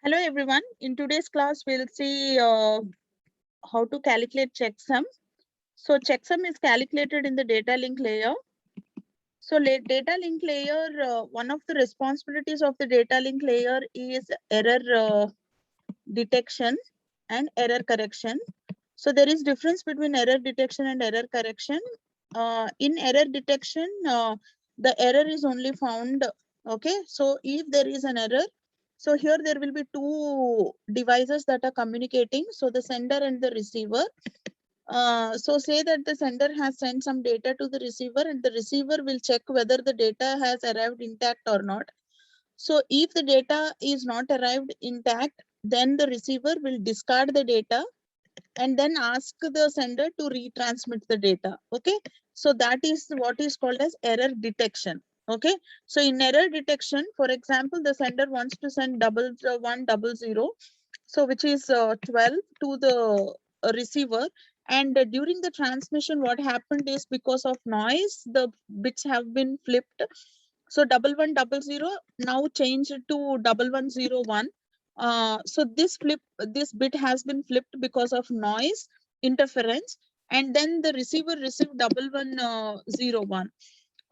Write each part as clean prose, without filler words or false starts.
Hello everyone. In today's class, we'll see how to calculate checksum. So checksum is calculated in the data link layer. So data link layer, one of the responsibilities of the data link layer is error detection and error correction. So there is difference between error detection and error correction. In error detection, the error is only found. Okay, so if there is an error, so here there will be two devices that are communicating. So the sender and the receiver. So say that the sender has sent some data to the receiver and the receiver will check whether the data has arrived intact or not. So if the data is not arrived intact, then the receiver will discard the data and then ask the sender to retransmit the data. Okay, so that is what is called as error detection. Okay, so in error detection, for example, the sender wants to send 1100, so which is 12 to the receiver, and during the transmission what happened is because of noise the bits have been flipped. So 1100 now changed to 1101. So this bit has been flipped because of noise interference, and then the receiver received 1101.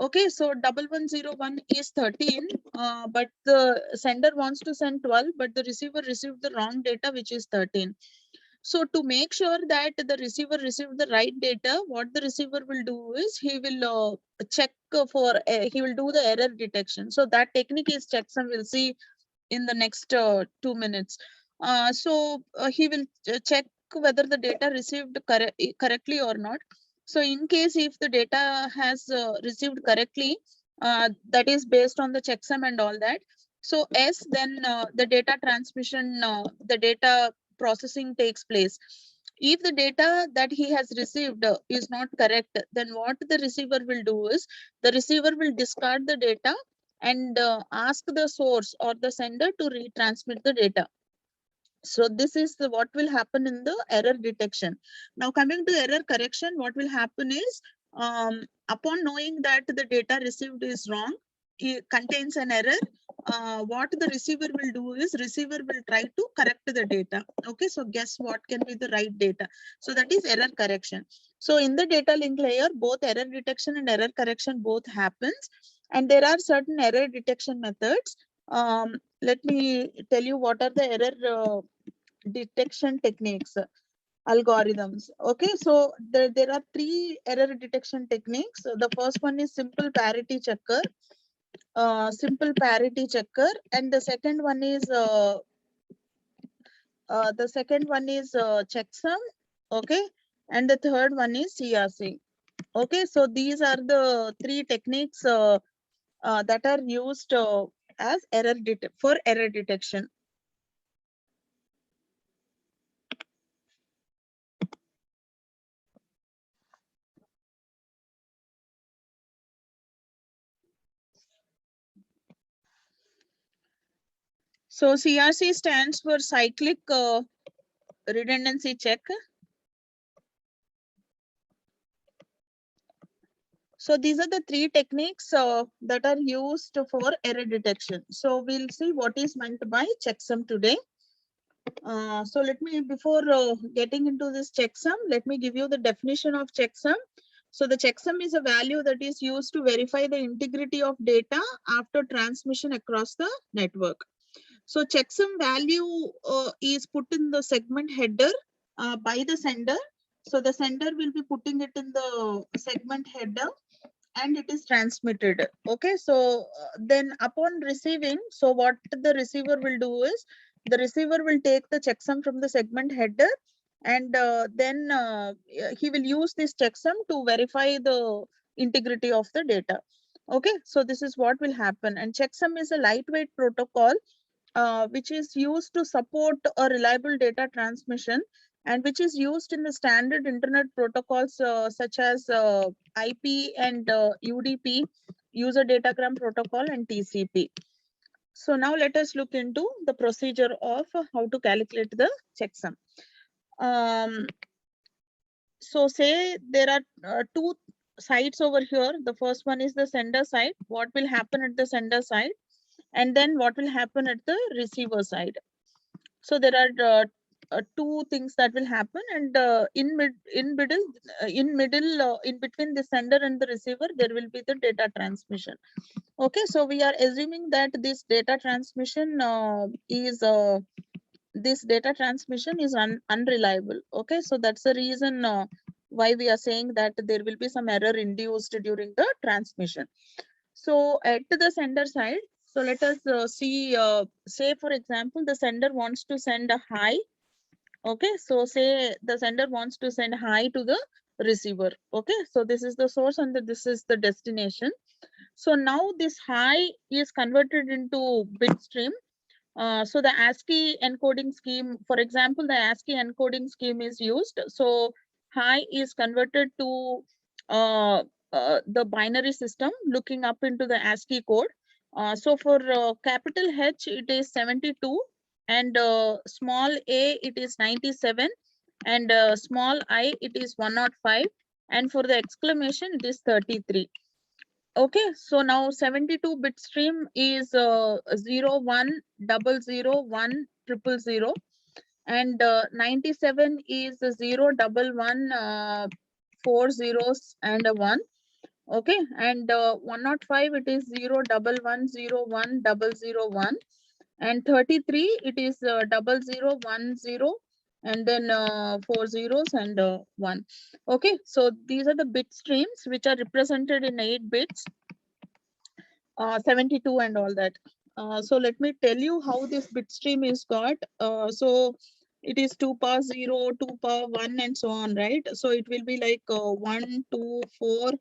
Okay, so 1101 is 13, but the sender wants to send 12, but the receiver received the wrong data, which is 13. So to make sure that the receiver received the right data, what the receiver will do is he will check he will do the error detection. So that technique is checksum. We'll see in the next 2 minutes. He will check whether the data received correctly or not. So in case if the data has received correctly, that is based on the checksum and all that. So S, then the data transmission, the data processing takes place. If the data that he has received is not correct, then what the receiver will do is the receiver will discard the data and ask the source or the sender to retransmit the data. So this is what will happen in the error detection. Now coming to error correction, what will happen is upon knowing that the data received is wrong, it contains an error, what the receiver will do is receiver will try to correct the data. Okay, so guess what can be the right data? So that is error correction. So in the data link layer, both error detection and error correction both happens, and there are certain error detection methods. Let me tell you what are the error detection techniques, algorithms. Okay, so there are three error detection techniques. The first one is simple parity checker, and the second one is checksum. Okay, and the third one is CRC. Okay, so these are the three techniques that are used as for error detection. So CRC stands for cyclic redundancy check. So these are the three techniques that are used for error detection. So we'll see what is meant by checksum today. So let me, before getting into this checksum, let me give you the definition of checksum. So the checksum is a value that is used to verify the integrity of data after transmission across the network. So checksum value is put in the segment header by the sender. So the sender will be putting it in the segment header and it is transmitted. Okay, so then upon receiving, so what the receiver will do is the receiver will take the checksum from the segment header, and then he will use this checksum to verify the integrity of the data. Okay, so this is what will happen. And checksum is a lightweight protocol which is used to support a reliable data transmission, and which is used in the standard internet protocols such as IP and UDP, user datagram protocol, and TCP. So now let us look into the procedure of how to calculate the checksum. So say there are two sides over here. The first one is the sender side. What will happen at the sender side? And then what will happen at the receiver side? So there are two things that will happen, and in between the sender and the receiver, there will be the data transmission. Okay, so we are assuming that this data transmission is unreliable. Okay, so that's the reason why we are saying that there will be some error induced during the transmission. So at the sender side, so let us see, say for example, the sender wants to send a hi. Okay, so say the sender wants to send hi to the receiver. Okay, so this is the source and this is the destination. So now this hi is converted into bit stream. So the ASCII encoding scheme, for example, the ASCII encoding scheme is used. So hi is converted to the binary system, looking up into the ASCII code. So for capital H, it is 72, and small a, it is 97, and small I, it is 105, and for the exclamation, it is 33. Okay, so now 72 bit stream is 0 1 0 0 1 0 0, and 97 is 0 1 1 4 zeros and a 1. Okay, and 105 it is 0 1 1 0 1 0 0 1, and 33 it is 0 0 1 0, and then 4 zeros and 1. Okay, so these are the bit streams which are represented in 8 bits. 72 and all that. So let me tell you how this bit stream is got. So it is 2 power 0, 2 power 1, and so on, right? So it will be like 1, 2, 4,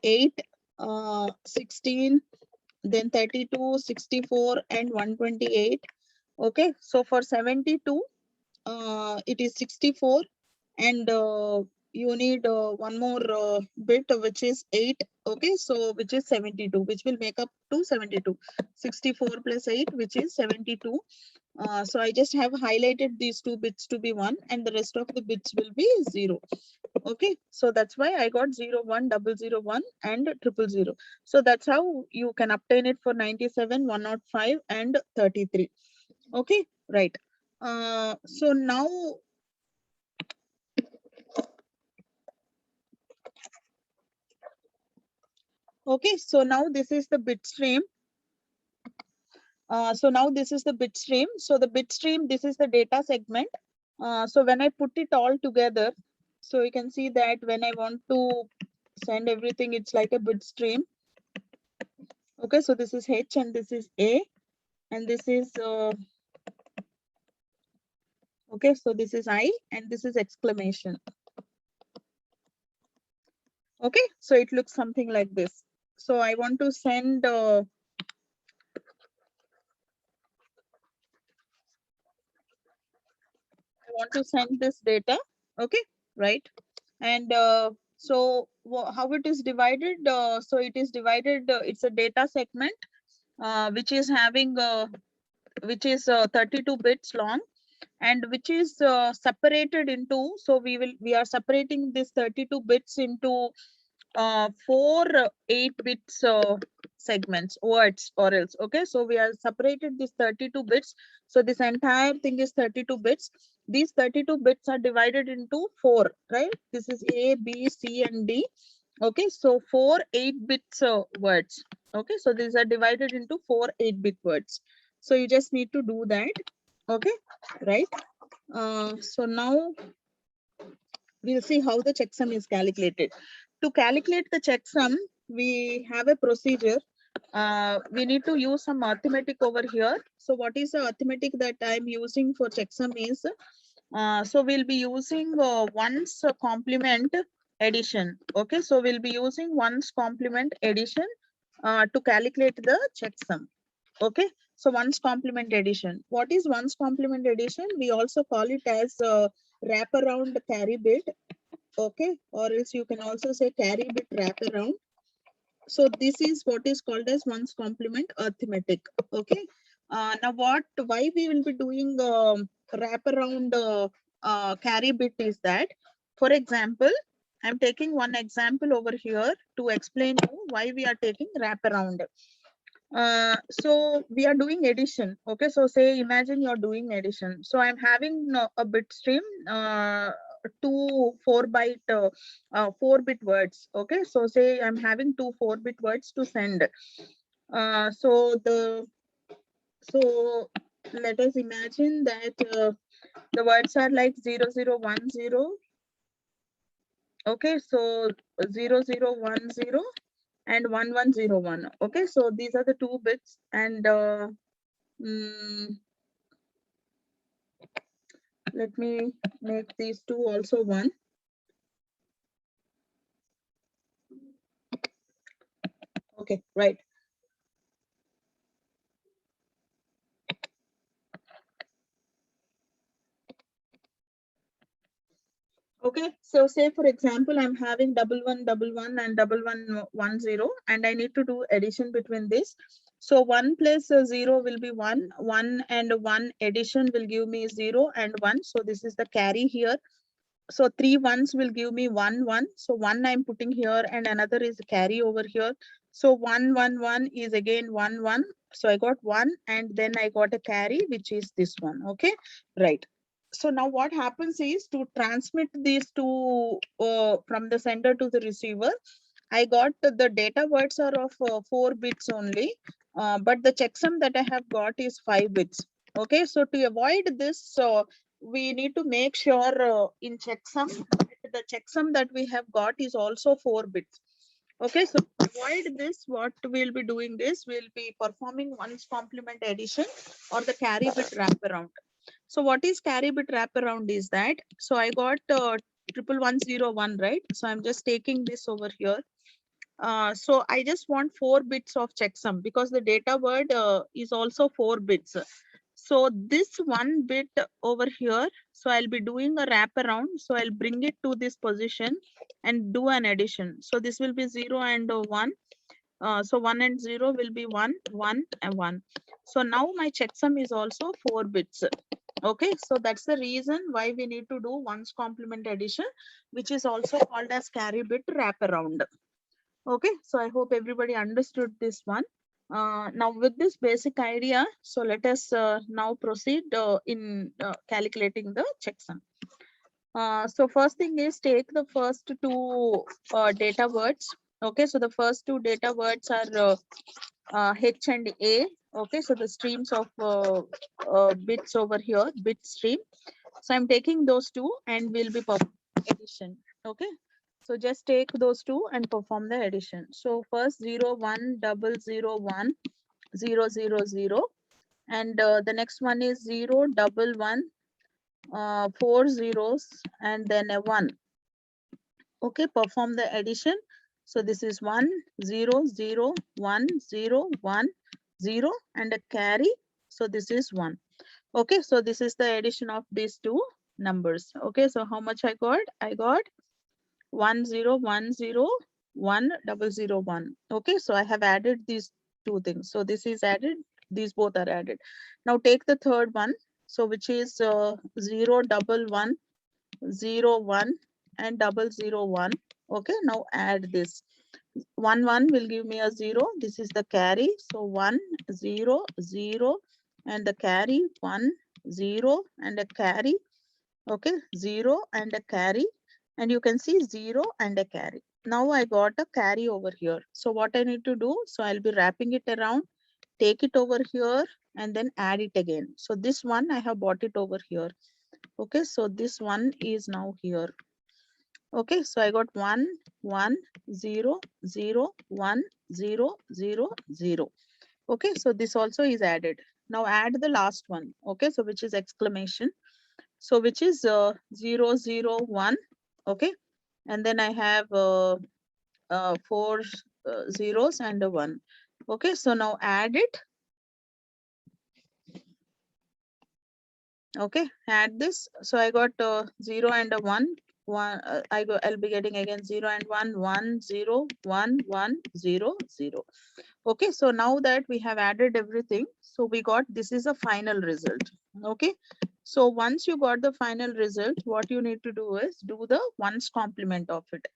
8, 16, then 32, 64, and 128. Okay, so for 72, it is 64, and you need one more bit, which is 8. Okay, so which is 72, which will make up to 72. 64 plus 8, which is 72. So I just have highlighted these two bits to be 1, and the rest of the bits will be 0. Okay, so that's why I got 0 1 0 0 1 and 0 0. So that's how you can obtain it for 97, 105, and 33. Okay, right. So now, okay, so now this is the bit stream. So now this is the bit stream. So the bit stream, this is the data segment. So when I put it all together, so you can see that when I want to send everything, it's like a bit stream. Okay, so this is H and this is A, and this is, okay, so this is I and this is exclamation. Okay, so it looks something like this. So I want to send, I want to send this data. Okay, right. And so how it is divided? So it is divided, it's a data segment, which is having, which is 32 bits long, and which is separated into, so we are separating this 32 bits into 4 8 bits segments, words or else. Okay, so we are separated this 32 bits. So this entire thing is 32 bits. These 32 bits are divided into 4, right? This is A, B, C, and D. Okay, so 4 8 bits words. Okay, so these are divided into 4 8 bit words. So you just need to do that. Okay, right? So now we'll see how the checksum is calculated. To calculate the checksum, we have a procedure. We need to use some arithmetic over here. So what is the arithmetic that I'm using for checksum is, so we'll be using ones complement addition. Okay, so we'll be using ones complement addition to calculate the checksum. Okay, so ones complement addition. What is ones complement addition? We also call it as wraparound carry bit. Okay, or else you can also say carry bit wraparound. So this is what is called as ones complement arithmetic. Okay, now why we will be doing wraparound carry bit is that, for example, I'm taking one example over here to explain you why we are taking wraparound. So we are doing addition. Okay, so say imagine you're doing addition. So I'm having a bit stream, two 4-bit words. Okay, so say I'm having two 4-bit words to send. So let us imagine that the words are like 0010. Okay, so 0010 and 1101. Okay, so these are the two bits, and let me make these two also one. Okay, right. Okay, so say for example, I'm having 1111 and 1110, and I need to do addition between this. So 1 plus 0 will be 1, 1 and 1 addition will give me 0 and 1. So this is the carry here. So 3 ones will give me 1, 1. So 1 I'm putting here and another is carry over here. So 1, 1, 1 is again 1, 1. So I got 1 and then I got a carry, which is this one. Okay, right. So now what happens is to transmit these two from the sender to the receiver, I got the data words are of 4 bits only, but the checksum that I have got is 5 bits. Okay, so to avoid this, we need to make sure in checksum, the checksum that we have got is also 4 bits. Okay, so to avoid this, what we'll be doing is we'll be performing one's complement addition or the carry bit wraparound. So what is carry bit wraparound is that, so I got 11101, right? So I'm just taking this over here. So I just want 4 bits of checksum because the data word is also 4 bits. So this 1 bit over here, so I'll be doing a wraparound. So I'll bring it to this position and do an addition. So this will be 0 and 1. So 1 and 0 will be 1, 1 and 1. So now my checksum is also 4 bits. Okay, so that's the reason why we need to do ones complement addition, which is also called as carry bit wraparound. Okay, so I hope everybody understood this one. Now with this basic idea, so let us now proceed in calculating the checksum. So first thing is take the first two data words. Okay, so the first two data words are H and A. Okay, so the streams of bits over here, bit stream. So I'm taking those two and we'll be performing addition. Okay, so just take those two and perform the addition. So first 0, 1, 001, 0, 0, 0. And the next one is 0, 1, 1, 4 zeros and then a 1. Okay, perform the addition. So this is 1, 0, 0, 1, 0, 1, 0 and a carry. So this is 1. Okay, so this is the addition of these two numbers. Okay, so how much I got? I got 1010 1001. Okay, so I have added these two things. So this is added, these both are added. Now take the third one, so which is 0 1 0 1 and 001. Okay, now add this 1 1 will give me a 0. This is the carry. So 1 0 0 and the carry 1 0 and a carry. Okay, 0 and a carry, and you can see 0 and a carry. Now I got a carry over here. So what I need to do, so I'll be wrapping it around, take it over here and then add it again. So this one I have brought it over here. Okay, so this one is now here. Okay, so I got 1 1 0 0 1 0 0 0. Okay, so this also is added. Now add the last one. Okay, so which is exclamation. So which is 0 0 1. Okay, and then I have 4 zeros and a 1. Okay, so now add it. Okay, add this. So I got 0 and a 1. I'll be getting again 0 and 1 1 0 1 1 0 0. Okay, so now that we have added everything, so we got, this is a final result. Okay, so once you got the final result, what you need to do is do the ones complement of it.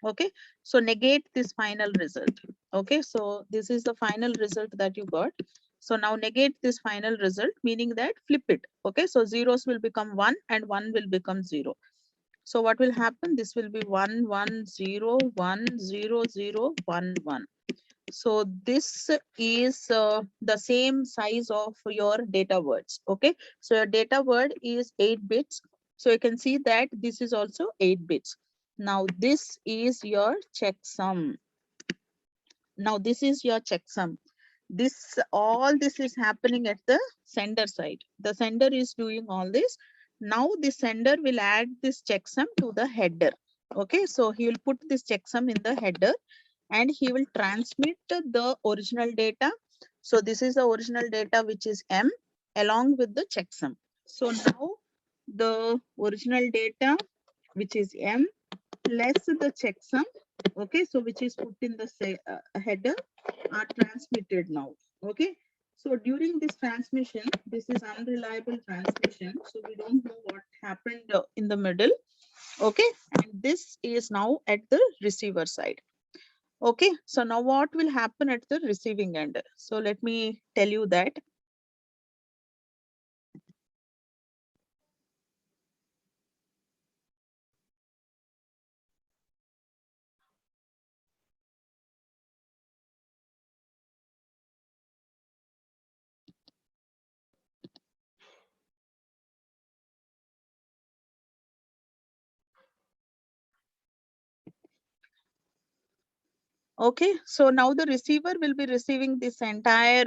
Okay, so negate this final result. Okay, so this is the final result that you got. So now negate this final result, meaning that flip it. Okay, so zeros will become 1 and 1 will become 0. So what will happen? This will be 1 1 0 1 0 0 1 1. So this is the same size of your data words. Okay, so your data word is 8 bits. So you can see that this is also 8 bits. Now this is your checksum. Now this is your checksum. This all this is happening at the sender side. The sender is doing all this. Now the sender will add this checksum to the header. Okay, so he will put this checksum in the header and he will transmit the original data. So this is the original data, which is M, along with the checksum. So now the original data, which is M, plus the checksum, okay, so which is put in the header, are transmitted now. Okay, so during this transmission, this is unreliable transmission, so we don't know what happened in the middle. Okay, and this is now at the receiver side. Okay, so now what will happen at the receiving end? So let me tell you that. Okay, so now the receiver will be receiving this entire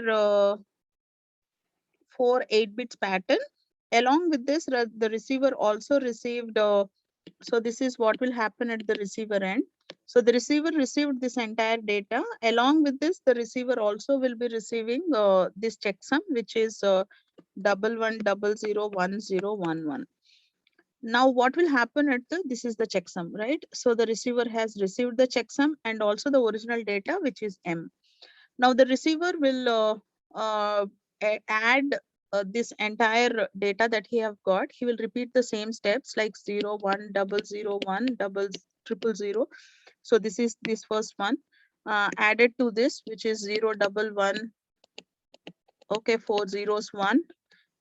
4 8-bits pattern. Along with this, the receiver also received, so this is what will happen at the receiver end. So the receiver received this entire data. Along with this, the receiver also will be receiving this checksum, which is 11001011. Now what will happen at the, this is the checksum, right? So the receiver has received the checksum and also the original data, which is M. Now the receiver will add this entire data that he have got. He will repeat the same steps like 0 1 001 000. So this is this first one added to this, which is 011. Okay, 4 zeros 1.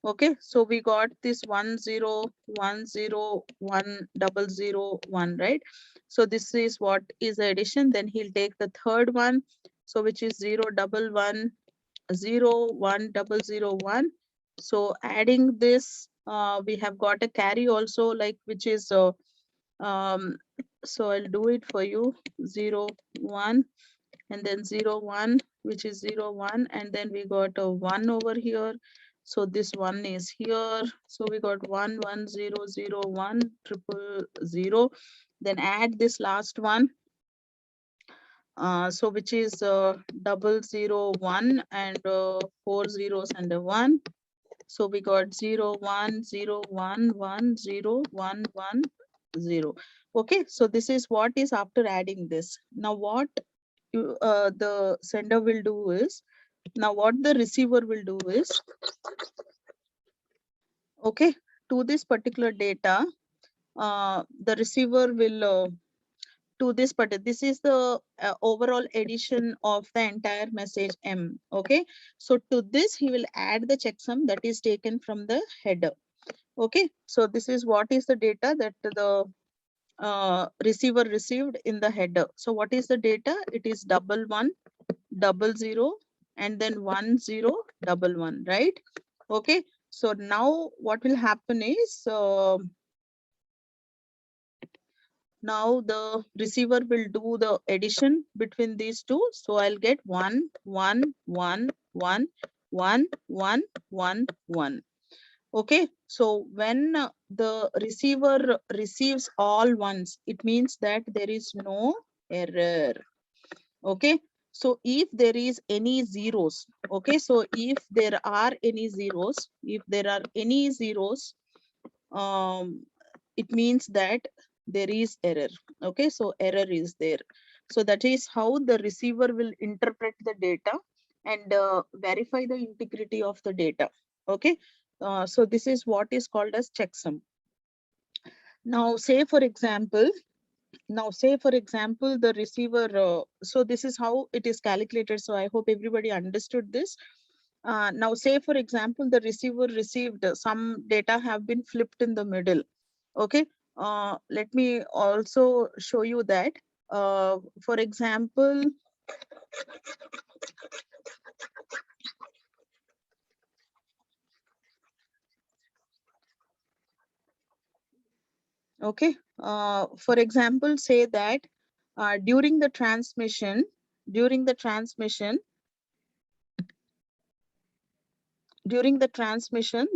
Okay, so we got this 10101001, right? So this is what is the addition. Then he'll take the third one, so which is 0110101. So adding this, we have got a carry also, like which is um so I'll do it for you. 01 and then 01, which is 01, and then we got a 1 over here. So this one is here. So we got 11001000. Then add this last one. So which is 001 and 4 zeros and a 1. So we got 010110110. Okay, so this is what is after adding this. Now what the sender will do is, now what the receiver will do is, okay, to this particular data, the receiver will to this particular, this is the overall addition of the entire message M. Okay, so to this he will add the checksum that is taken from the header. Okay, so this is what is the data that the receiver received in the header. So what is the data? It is 1100 and then 1011, right? Okay, so now what will happen is now the receiver will do the addition between these two. So I'll get 1 1 1 1 1 1 1 1. Okay, so when the receiver receives all ones, it means that there is no error. Okay, so if there is any zeros, okay, so if there are any zeros, it means that there is error. Okay, so error is there. So that is how the receiver will interpret the data and verify the integrity of the data. Okay, so this is what is called as checksum. Now say for example, Now say for example, the receiver, so this is how it is calculated. So I hope everybody understood this. Now say for example, the receiver received some data have been flipped in the middle. Okay. Let me also show you that. For example, okay. For example, say that during the transmission, during the transmission,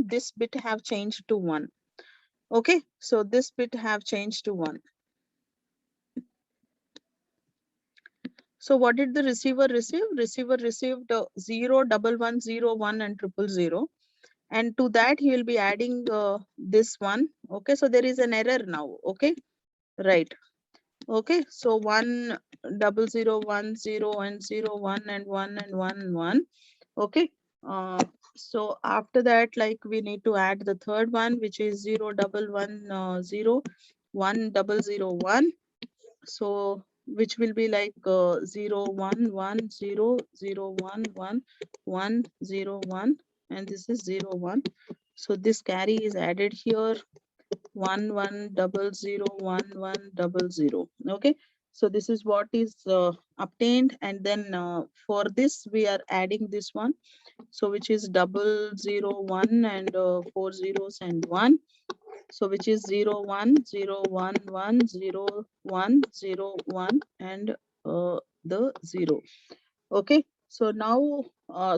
this bit have changed to 1. Okay, so this bit have changed to 1. So what did the receiver receive? Receiver received 0, 1101 and 000. And to that he will be adding this one. Okay, so there is an error now. Okay, right. Okay, so 1, 0010 and 01 and 1 and 1 and 1. Okay, so after that, like we need to add the third one, which is 0110 1001. So which will be like 0110011101, and this is 01. So this carry is added here, 11001100. Okay, so this is what is obtained, and then for this we are adding this one, so which is 001 and 4 zeros and 1. So which is 0101100101 and the 0. Okay, so now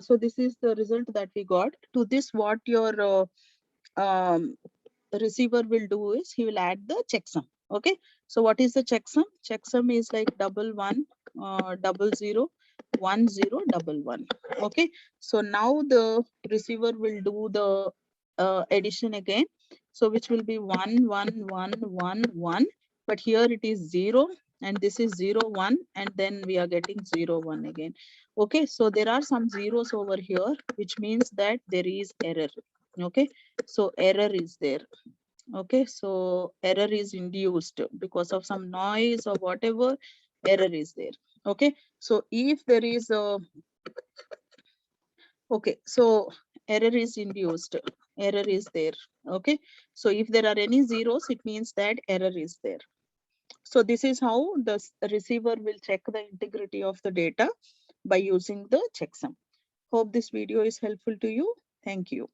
so this is the result that we got. To this, what your receiver will do is he will add the checksum. Okay, so what is the checksum? Checksum is like 11001011. Okay, so now the receiver will do the addition again, so which will be 11111, but here it is 0 and this is 01, and then we are getting 01 again. Okay, so there are some zeros over here, which means that there is error. Okay, so error is there. Okay, so error is induced because of some noise or whatever, error is there. Okay, so if there is a, okay, so error is induced, error is there. Okay, so if there are any zeros, it means that error is there. So this is how the receiver will check the integrity of the data by using the checksum. Hope this video is helpful to you. Thank you.